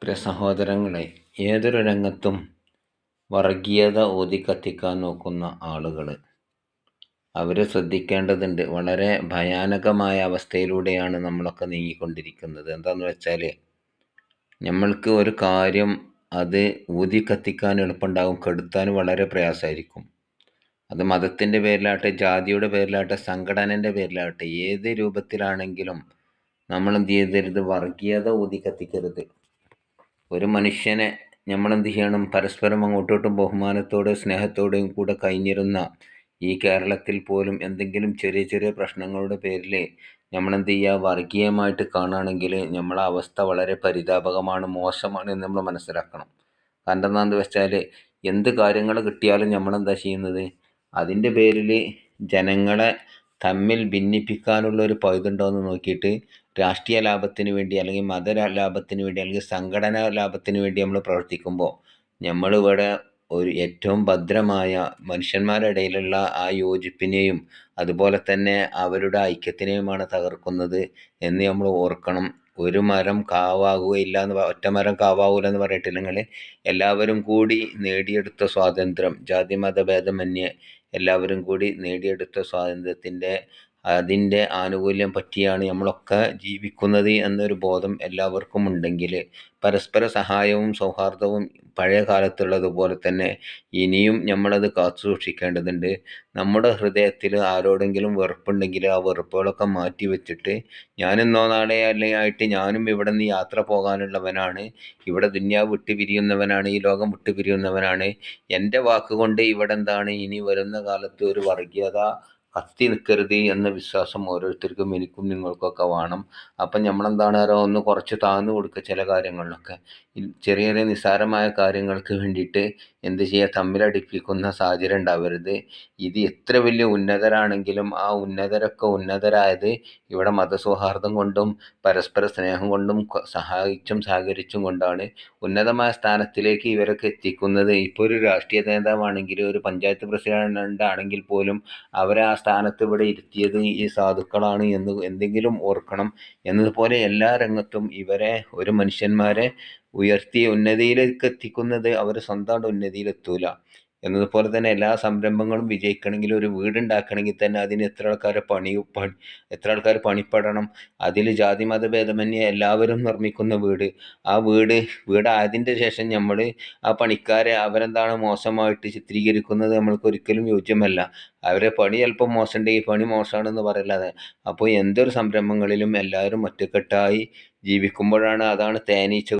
പ്രിയ സഹോദരങ്ങളെ, ഏതൊരു രംഗത്തും വർഗീയത ഊതിക്കത്തിക്കാൻ നോക്കുന്ന ആളുകൾ അവർ ശ്രദ്ധിക്കേണ്ടതുണ്ട്. വളരെ ഭയാനകമായ അവസ്ഥയിലൂടെയാണ് നമ്മളൊക്കെ നീങ്ങിക്കൊണ്ടിരിക്കുന്നത്. എന്താണെന്ന് വെച്ചാൽ, നമ്മൾക്ക് ഒരു കാര്യം അത് ഊതിക്കത്തിക്കാൻ എളുപ്പമുണ്ടാകും, കെടുത്താൻ വളരെ പ്രയാസമായിരിക്കും. അത് മതത്തിൻ്റെ പേരിലാട്ടെ, ജാതിയുടെ പേരിലാട്ടെ, സംഘടനൻ്റെ പേരിലാട്ടെ, ഏത് രൂപത്തിലാണെങ്കിലും നമ്മൾ എന്ത് ചെയ്യരുത്? വർഗീയത ഊതിക്കത്തിക്കരുത്. ഒരു മനുഷ്യനെ നമ്മളെന്ത് ചെയ്യണം? പരസ്പരം അങ്ങോട്ടും ബഹുമാനത്തോടെയും സ്നേഹത്തോടെയും കൂടെ കഴിഞ്ഞിരുന്ന ഈ കേരളത്തിൽ പോലും എന്തെങ്കിലും ചെറിയ ചെറിയ പ്രശ്നങ്ങളുടെ പേരിൽ നമ്മളെന്ത് ചെയ്യുക? വർഗീയമായിട്ട് കാണുകയാണെങ്കിൽ നമ്മളെ അവസ്ഥ വളരെ പരിതാപകമാണ്, മോശമാണ് എന്ന് നമ്മൾ മനസ്സിലാക്കണം. കാരണം എന്താണെന്ന് വെച്ചാൽ, എന്ത് കാര്യങ്ങൾ കിട്ടിയാലും നമ്മളെന്താ ചെയ്യുന്നത്? അതിൻ്റെ പേരിൽ ജനങ്ങളെ തമ്മിൽ ഭിന്നിപ്പിക്കാനുള്ള ഒരു പഴുതുണ്ടോ എന്ന് നോക്കിയിട്ട് രാഷ്ട്രീയ ലാഭത്തിന് വേണ്ടി, അല്ലെങ്കിൽ മത ലാഭത്തിന് വേണ്ടി, അല്ലെങ്കിൽ സംഘടനാ ലാഭത്തിന് വേണ്ടി നമ്മൾ പ്രവർത്തിക്കുമ്പോൾ നമ്മളിവിടെ ഒരു ഏറ്റവും ഭദ്രമായ മനുഷ്യന്മാരുടെ ഇടയിലുള്ള ആ യോജിപ്പിനെയും അതുപോലെ തന്നെ അവരുടെ ഐക്യത്തിനെയുമാണ് തകർക്കുന്നത് എന്ന് നമ്മൾ ഓർക്കണം. ഒരു മരം കാവാകുകയില്ല എന്ന്, ഒറ്റ മരം കാവാകൂല എന്ന് പറഞ്ഞിട്ടില്ലെങ്കിൽ, എല്ലാവരും കൂടി നേടിയെടുത്ത സ്വാതന്ത്ര്യം, ജാതി മത ഭേദമന്യേ എല്ലാവരും കൂടി നേടിയെടുത്ത അതിൻ്റെ ആനുകൂല്യം പറ്റിയാണ് നമ്മളൊക്കെ ജീവിക്കുന്നത് എന്നൊരു ബോധം എല്ലാവർക്കും ഉണ്ടെങ്കിൽ, പരസ്പര സഹായവും സൗഹാർദ്ദവും പഴയ കാലത്തുള്ളതുപോലെ തന്നെ ഇനിയും നമ്മളത് കാത്തു സൂക്ഷിക്കേണ്ടതുണ്ട്. നമ്മുടെ ഹൃദയത്തിൽ ആരോടെങ്കിലും വെറുപ്പുണ്ടെങ്കിൽ ആ വെറുപ്പുകളൊക്കെ മാറ്റി വെച്ചിട്ട്, ഞാനിന്നോ നാളെ അല്ലെങ്കിൽ ആയിട്ട് ഞാനും ഇവിടെ നിന്ന് യാത്ര പോകാനുള്ളവനാണ്, ഇവിടെ ദുന്യാവ് വിട്ട് പിരിയുന്നവനാണ്, ഈ ലോകം വിട്ട് പിരിയുന്നവനാണ്, എൻ്റെ വാക്കുകൊണ്ട് ഇവിടെ എന്താണ് ഇനി വരുന്ന കാലത്ത് ഒരു വർഗീയത കത്തി നിൽക്കരുത് എന്ന വിശ്വാസം ഓരോരുത്തർക്കും, എനിക്കും നിങ്ങൾക്കൊക്കെ വേണം. അപ്പം നമ്മളെന്താണ് ഒന്ന് കുറച്ച് താഴ്ന്നു കൊടുക്കുക. ചില കാര്യങ്ങളിലൊക്കെ ചെറിയ ചെറിയ നിസ്സാരമായ കാര്യങ്ങൾക്ക് വേണ്ടിയിട്ട് എന്ത് ചെയ്യുക? തമ്മിലടിപ്പിക്കുന്ന സാഹചര്യം ഉണ്ടാവരുത്. ഇത് എത്ര വലിയ ഉന്നതരാണെങ്കിലും ആ ഉന്നതരൊക്കെ ഉന്നതരായത് ഇവിടെ മതസൗഹാർദ്ദം കൊണ്ടും പരസ്പര സ്നേഹം കൊണ്ടും സഹായിച്ചും സഹകരിച്ചും കൊണ്ടാണ് ഉന്നതമായ സ്ഥാനത്തിലേക്ക് ഇവരൊക്കെ എത്തിക്കുന്നത്. ഇപ്പോൾ ഒരു രാഷ്ട്രീയ നേതാവാണെങ്കിൽ, ഒരു പഞ്ചായത്ത് പ്രസിഡന്റ് ആണെങ്കിൽ പോലും അവരെ ആ സ്ഥാനത്ത് ഇവിടെ ഇരുത്തിയത് ഈ സാധുക്കളാണ് എന്ന് എന്തെങ്കിലും ഓർക്കണം. എന്നതുപോലെ എല്ലാ രംഗത്തും ഇവരെ, ഒരു മനുഷ്യന്മാരെ ഉയർത്തി ഉന്നതിയിലേക്ക് എത്തിക്കുന്നത് അവർ സ്വന്തമായിട്ട് ഉന്നതിയിലെത്തൂല. എന്നതുപോലെ തന്നെ എല്ലാ സംരംഭങ്ങളും വിജയിക്കണമെങ്കിൽ, ഒരു വീടുണ്ടാക്കണമെങ്കിൽ തന്നെ അതിന് എത്ര ആൾക്കാർ പണിപ്പെടണം. അതിൽ ജാതി മത ഭേദമന്യേ എല്ലാവരും നിർമ്മിക്കുന്ന വീടായതിൻ്റെ ശേഷം നമ്മൾ ആ പണിക്കാരെ അവരെന്താണ് മോശമായിട്ട് ചിത്രീകരിക്കുന്നത് നമ്മൾക്ക് ഒരിക്കലും യോജ്യമല്ല. അവരെ പണി ചിലപ്പോൾ മോശമുണ്ടെങ്കിൽ പണി മോശമാണെന്ന് പറയല്ലാതെ. അപ്പോൾ എന്തൊരു സംരംഭങ്ങളിലും എല്ലാവരും ഒറ്റക്കെട്ടായി ജീവിക്കുമ്പോഴാണ്, അതാണ് തേനീച്ച